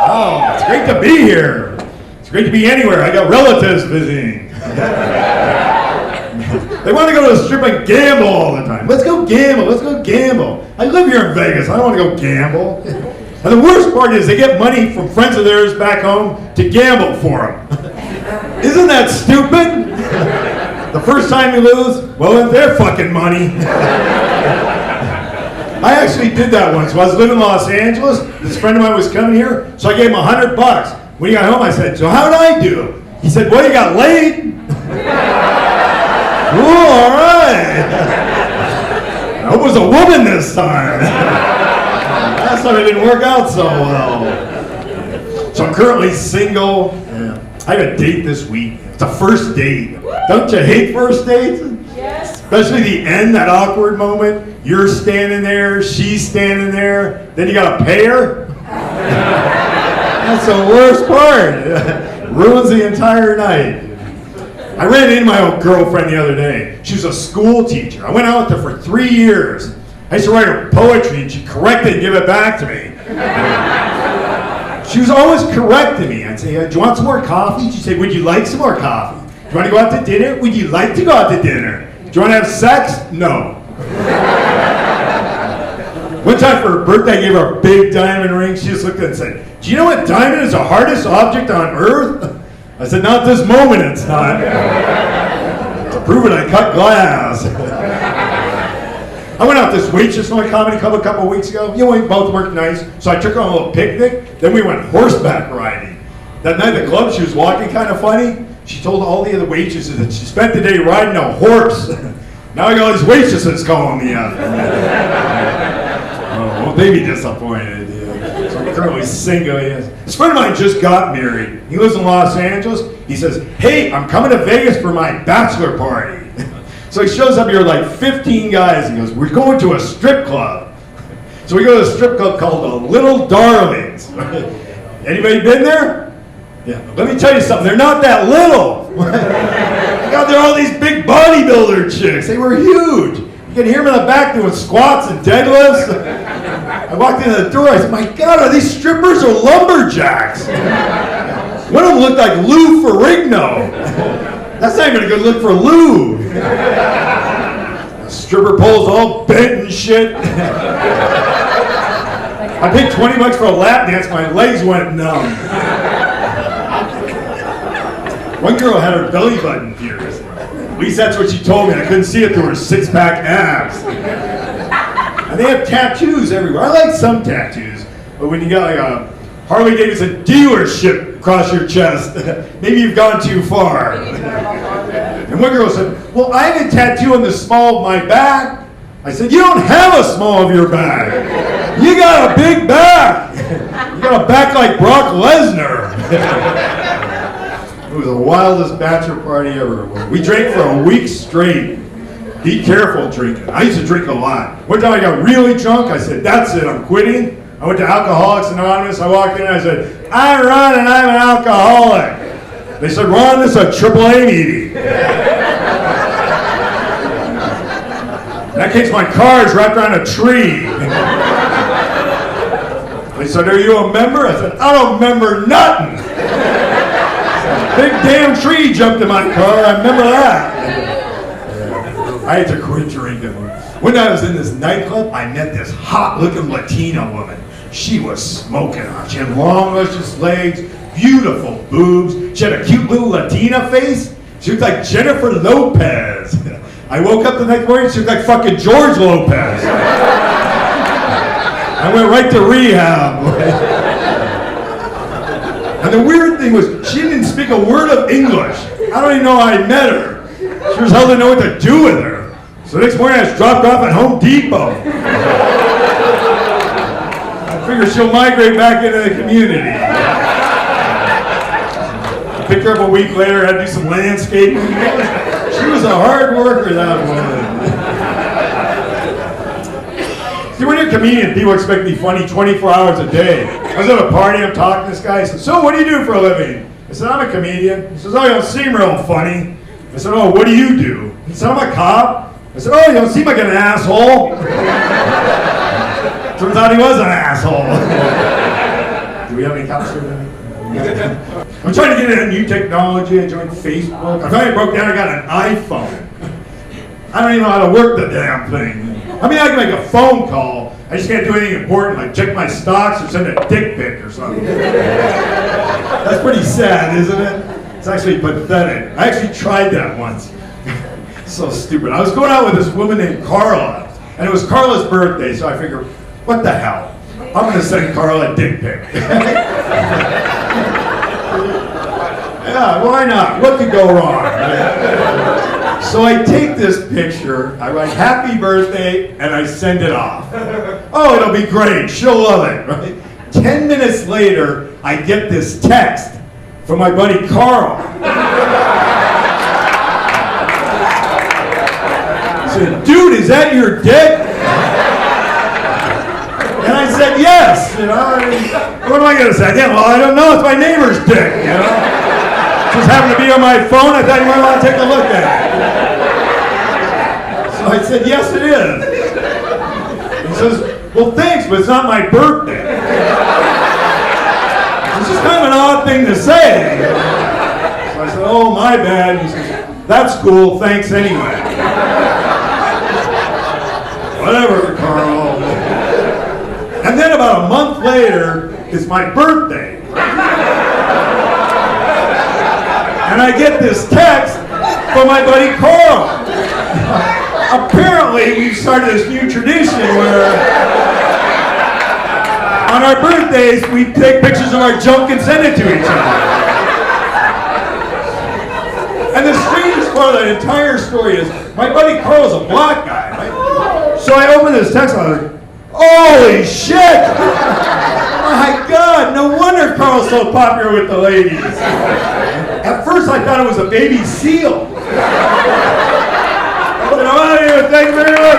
Oh, it's great to be here. It's great to be anywhere. I got relatives visiting. They want to go to the strip and gamble all the time. Let's go gamble. Let's go gamble. I live here in Vegas. I don't want to go gamble. And the worst part is they get money from friends of theirs back home to gamble for them. Isn't that stupid? The first time you lose, well, it's their fucking money. I actually did that once. When I was living in Los Angeles, this friend of mine was coming here, so I gave him $100. When he got home, I said, so how did I do? He said, well, you got laid. Ooh, all right. I hope it was a woman this time. Last time it didn't work out so well. So I'm currently single. Yeah. I have a date this week. It's a first date. Don't you hate first dates? Yes. Especially the end, that awkward moment. You're standing there, she's standing there, then you gotta pay her. That's the worst part. Ruins the entire night. I ran into my old girlfriend the other day. She was a school teacher. I went out with her for 3 years. I used to write her poetry and she'd correct it and give it back to me. She was always correcting me. I'd say, do you want some more coffee? She'd say, would you like some more coffee? Do you want to go out to dinner? Would you like to go out to dinner? Do you want to have sex? No. One time for her birthday, I gave her a big diamond ring. She just looked at it and said, do you know what diamond is the hardest object on earth? I said, not this moment, it's not. To prove it, I cut glass. I went out with this waitress in my comedy club a couple weeks ago. You know, we both worked nice, so I took her on a little picnic. Then we went horseback riding. That night at the club, she was walking kind of funny. She told all the other waitresses that she spent the day riding a horse. Now I got all these waitresses calling me up. Oh, well, they be disappointed. Yeah. So I'm currently single. Yes. This friend of mine just got married. He lives in Los Angeles. He says, hey, I'm coming to Vegas for my bachelor party. So he shows up here like 15 guys. He goes, we're going to a strip club. So we go to a strip club called the Little Darlings. Anybody been there? Yeah. Let me tell you something. They're not that little. God, there are all these big bodybuilder chicks. They were huge. You can hear them in the back doing squats and deadlifts. I walked into the door. I said, my God, are these strippers or lumberjacks? One of them looked like Lou Ferrigno. That's not even a good look for Lou. The stripper pole's all bent and shit. I paid $20 for a lap dance. My legs went numb. One girl had her belly button pierced. At least that's what she told me. I couldn't see it through her six-pack abs. And they have tattoos everywhere. I like some tattoos, but when you got like a Harley Davidson dealership across your chest, maybe you've gone too far. And one girl said, well, I have a tattoo on the small of my back. I said, you don't have a small of your back. You got a big back. You got a back like Brock Lesnar. It was the wildest bachelor party ever. We drank for a week straight. Be careful drinking. I used to drink a lot. One time I got really drunk. I said, that's it, I'm quitting. I went to Alcoholics Anonymous. I walked in and I said, I'm Ron and I'm an alcoholic. They said, Ron, this is a AAA meeting. In that case, my car is wrapped around a tree. They said, are you a member? I said, I don't remember nothing. Big damn tree jumped in my car. I remember that. I had to quit drinking. When I was in this nightclub, I met this hot-looking Latina woman. She was smoking hot. She had long, luscious legs, beautiful boobs. She had a cute little Latina face. She looked like Jennifer Lopez. I woke up the next morning, she looked like fucking George Lopez. I went right to rehab. And the weird thing was, she didn't speak a word of English. I don't even know how I met her. She was hell didn't know what to do with her. So the next morning I was dropped off at Home Depot. I figure she'll migrate back into the community. I picked her up a week later, had to do some landscaping. She was a hard worker, that woman. See, when you're a comedian, people expect to be funny 24 hours a day. I was at a party, I'm talking to this guy. He said, so what do you do for a living? I said, I'm a comedian. He says, oh, you don't seem real funny. I said, oh, what do you do? He said, I'm a cop. I said, oh, you don't seem like an asshole. Turns out he was an asshole. Do we have any cops here tonight? I'm trying to get into new technology. I joined Facebook. I finally broke down. I got an iPhone. I don't even know how to work the damn thing. I mean, I can make a phone call. I just can't do anything important, like check my stocks or send a dick pic or something. That's pretty sad, isn't it? It's actually pathetic. I actually tried that once. So stupid. I was going out with this woman named Carla, and it was Carla's birthday, so I figured, what the hell? I'm going to send Carla a dick pic. Yeah, why not? What could go wrong? Right? So I take this picture, I write happy birthday, and I send it off. Oh, it'll be great. She'll love it, right? 10 minutes later, I get this text from my buddy Carl. He said, dude, is that your dick? And I said, yes. You know, what am I going to say? Yeah, well, I don't know. It's my neighbor's dick, you know? Just happened to be on my phone. I thought you might want to take a look at it. So I said, yes, it is. He says, well, thanks, but it's not my birthday. It's just kind of an odd thing to say. So I said, oh, my bad. He says, that's cool. Thanks anyway. Whatever, Carl. And then about a month later, it's my birthday. And I get this text from my buddy Carl. Apparently, we've started this new tradition where on our birthdays, we take pictures of our junk and send it to each other. And the strangest part of that entire story is my buddy Carl's a black guy, right? So I open this text and I was like, holy shit! My God, no wonder Carl's so popular with the ladies. At first I thought it was a baby seal. But I'm out of here, thank you very much.